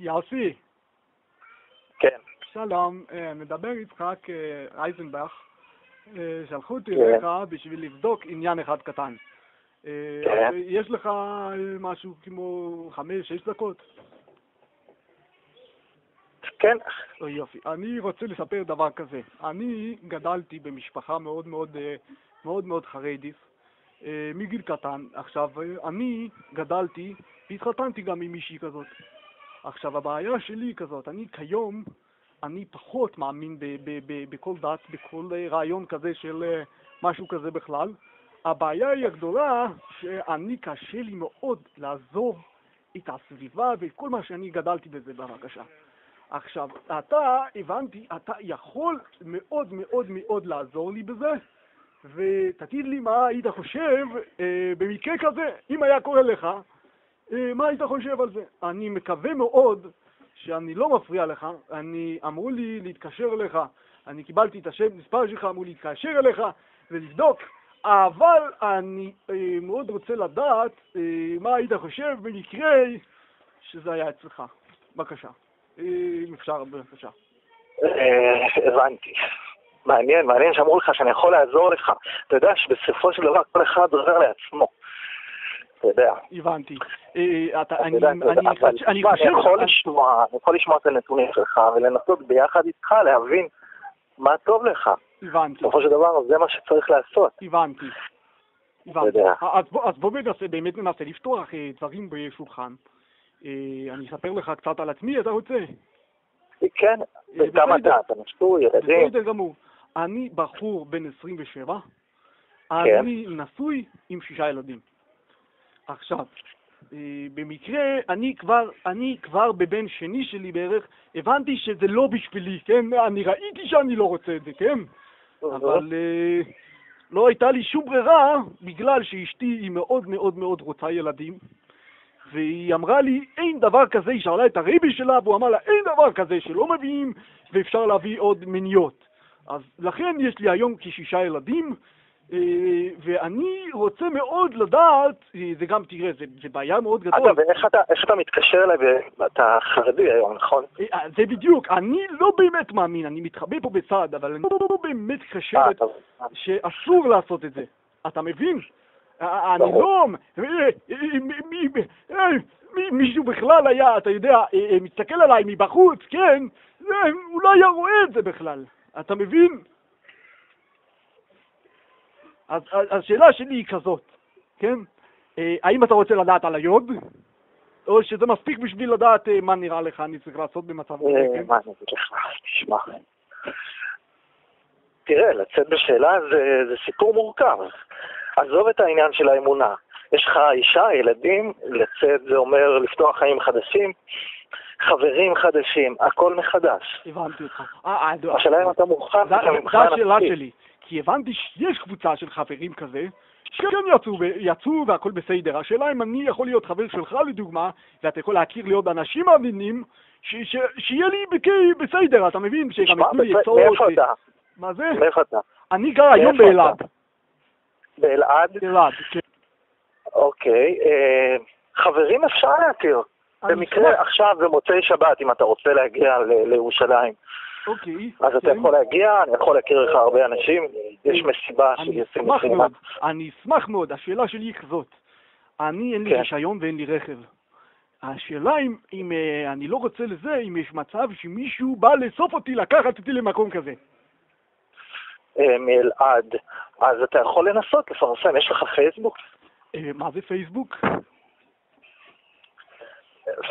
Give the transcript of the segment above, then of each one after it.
יוסי. כן. שלום, מדבר יצחק אייזנבך. שלחו אותי לך בשביל לבדוק עניין אחד קטן. כן. יש לך משהו כמו 5-6 דקות? כן. יופי. אני רוצה לספר דבר כזה. אני גדלתי במשפחה מאוד מאוד חרדית, מגיל קטן. עכשיו, אני גדלתי והתחתנתי גם עם מישהי כזאת. עכשיו, הבעיה שלי היא כזאת, כיום אני פחות מאמין בכל דת, בכל רעיון כזה של משהו כזה בכלל. הבעיה היא הגדולה שאני קשה לי מאוד לעזוב את הסביבה ואת כל מה שאני גדלתי בזה בבקשה. עכשיו, הבנתי, אתה יכול מאוד מאוד מאוד לעזור לי בזה, ותגיד לי מה היית חושב במקרה כזה, אם היה קורה לך, מה היית חושב על זה? אני מקווה מאוד שאני לא מפריע לך, אמרו לי להתקשר אליך, אני קיבלתי את השם, מספר שלך, אמרו לי להתקשר אליך ולבדוק, אבל אני מאוד רוצה לדעת מה היית חושב במקרה שזה היה אצלך. בבקשה. אם אפשר, בבקשה. הבנתי. מעניין שאמרו לך שאני יכול לעזור לך. אתה יודע שבסופו של דבר כל אחד עוזר לעצמו. אתה יודע. הבנתי. אני יכול לשמוע את הנתונים שלך ולנסות ביחד איתך להבין מה טוב לך. הבנתי. בסופו של דבר זה מה שצריך לעשות. הבנתי. אז בוא באמת ננסה לפתוח דברים בשולחן. אני אספר לך קצת על עצמי, אתה רוצה? כן, גם אתה נשוי, ילדים. בסדר גמור. אני בחור בן 27, אני נשוי עם 6 ילדים. עכשיו, במקרה, אני כבר בבן שני שלי בערך, הבנתי שזה לא בשבילי, כן? אני ראיתי שאני לא רוצה את זה, כן? אבל לא הייתה לי שום ברירה, בגלל שאשתי היא מאוד מאוד מאוד רוצה ילדים. והיא אמרה לי, אין דבר כזה, היא שאלה את הרבי שלה, והוא אמר לה, אין דבר כזה שלא מביאים, ואפשר להביא עוד מיניות. אז לכן יש לי היום כ6 ילדים, ואני רוצה מאוד לדעת, זה גם, תראה, זה בעיה מאוד גדול. אגב, איך אתה מתקשר אליי, אתה חרדי היום, נכון? זה בדיוק, אני לא באמת מאמין, אני מתחבא פה בצד, אבל אני לא באמת חשבת שאסור לעשות את זה. אתה מבין? אני לא... מישהו בכלל היה, אתה יודע, מסתכל עליי מבחוץ, כן? הוא לא היה רואה את זה בכלל. אתה מבין? אז השאלה שלי היא כזאת, כן? האם אתה רוצה לדעת על היוד? או שזה מספיק בשביל לדעת מה נראה לך אני צריך לעשות במצב כזה, כן? מה אני אגיד לך? תשמע. תראה, לצאת בשאלה זה סיפור מורכב. עזוב את העניין של האמונה. יש לך אישה, ילדים, לצאת זה אומר לפתוח חיים חדשים, חברים חדשים, הכל מחדש. הבנתי אותך. השאלה אם אתה מוכן. זה השאלה שלי. כי הבנתי שיש קבוצה של חברים כזה, שגם יצאו והכל בסדר. השאלה אם אני יכול להיות חבר שלך לדוגמה, ואתה יכול להכיר לי עוד אנשים מאמינים, שיהיה לי בסדר, אתה מבין? שגם יתנו לי עצות. מאיפה אתה? מה זה? מאיפה אתה? אני גר היום באלעד. באלעד? באלעד, כן. אוקיי. חברים אפשר להכיר. במקרה עכשיו במוצאי שבת, אם אתה רוצה להגיע לירושלים. אוקיי. אז אתה יכול להגיע, אני יכול להכיר לך הרבה אנשים, יש מסיבה שיוצאים מחירה. אני אשמח מאוד, השאלה שלי היא כזאת. אין לי רישיון ואין לי רכב. השאלה אם אני לא רוצה לזה, אם יש מצב שמישהו בא לאסוף אותי, לקחת אותי למקום כזה. מאלעד. אז אתה יכול לנסות לפרסם, יש לך פייסבוק? מה זה פייסבוק?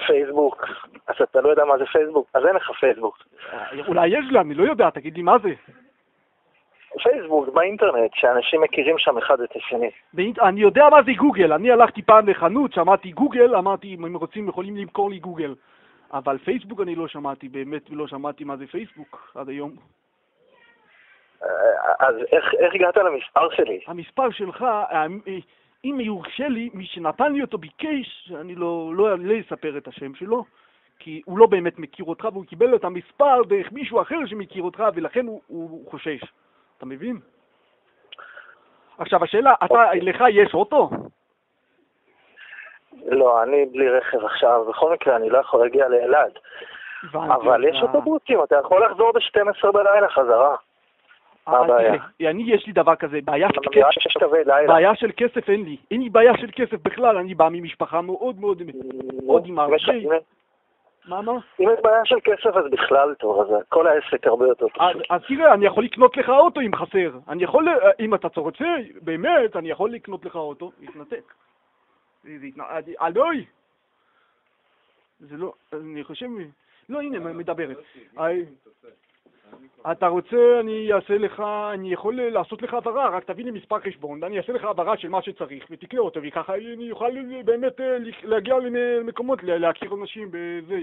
פייסבוק, אז אתה לא יודע מה זה פייסבוק, אז אין לך פייסבוק. אולי יש לי, אני לא יודע, תגיד לי מה זה. פייסבוק, באינטרנט, שאנשים מכירים שם אחד את השני. אני יודע מה זה גוגל, אני הלכתי פעם לחנות, שמעתי גוגל, אמרתי אם הם רוצים יכולים למכור לי גוגל. אבל פייסבוק אני לא שמעתי, באמת לא שמעתי מה זה פייסבוק עד היום. אז איך הגעת למספר שלי? המספר שלך, אם יורשה לי, מי שנתן לי אותו ביקש, אני לא אספר את השם שלו, כי הוא לא באמת מכיר אותך, והוא קיבל את המספר דרך מישהו אחר שמכיר אותך, ולכן הוא חושש. אתה מבין? עכשיו השאלה, לך יש אוטו? לא, אני בלי רכב עכשיו, בכל מקרה אני לא יכול להגיע לאלעד. אבל יש אוטובוסים, אתה יכול לחזור ב-12 בלילה חזרה. מה הבעיה? יש לי דבר כזה, בעיה של כסף אין לי. אין לי בעיה של כסף בכלל, אני בא ממשפחה מאוד מאוד עם הרבה. מה? אם יש בעיה של כסף אז בכלל טוב, אז כל העסק הרבה יותר פשוט. אז תראה, אני יכול לקנות לך אוטו אם חסר. אני יכול, אם אתה רוצה, באמת, אני יכול לקנות לך אוטו, להתנתק. אלוי! זה לא, אני חושב, לא, הנה, מדברת. אתה רוצה, אני אעשה לך, אני יכול לעשות לך עברה, רק תביא לי מספר חשבון, ואני אעשה לך עברה של מה שצריך, ותקנה אותו, וככה אני אוכל באמת להגיע למקומות, להכיר אנשים בזה.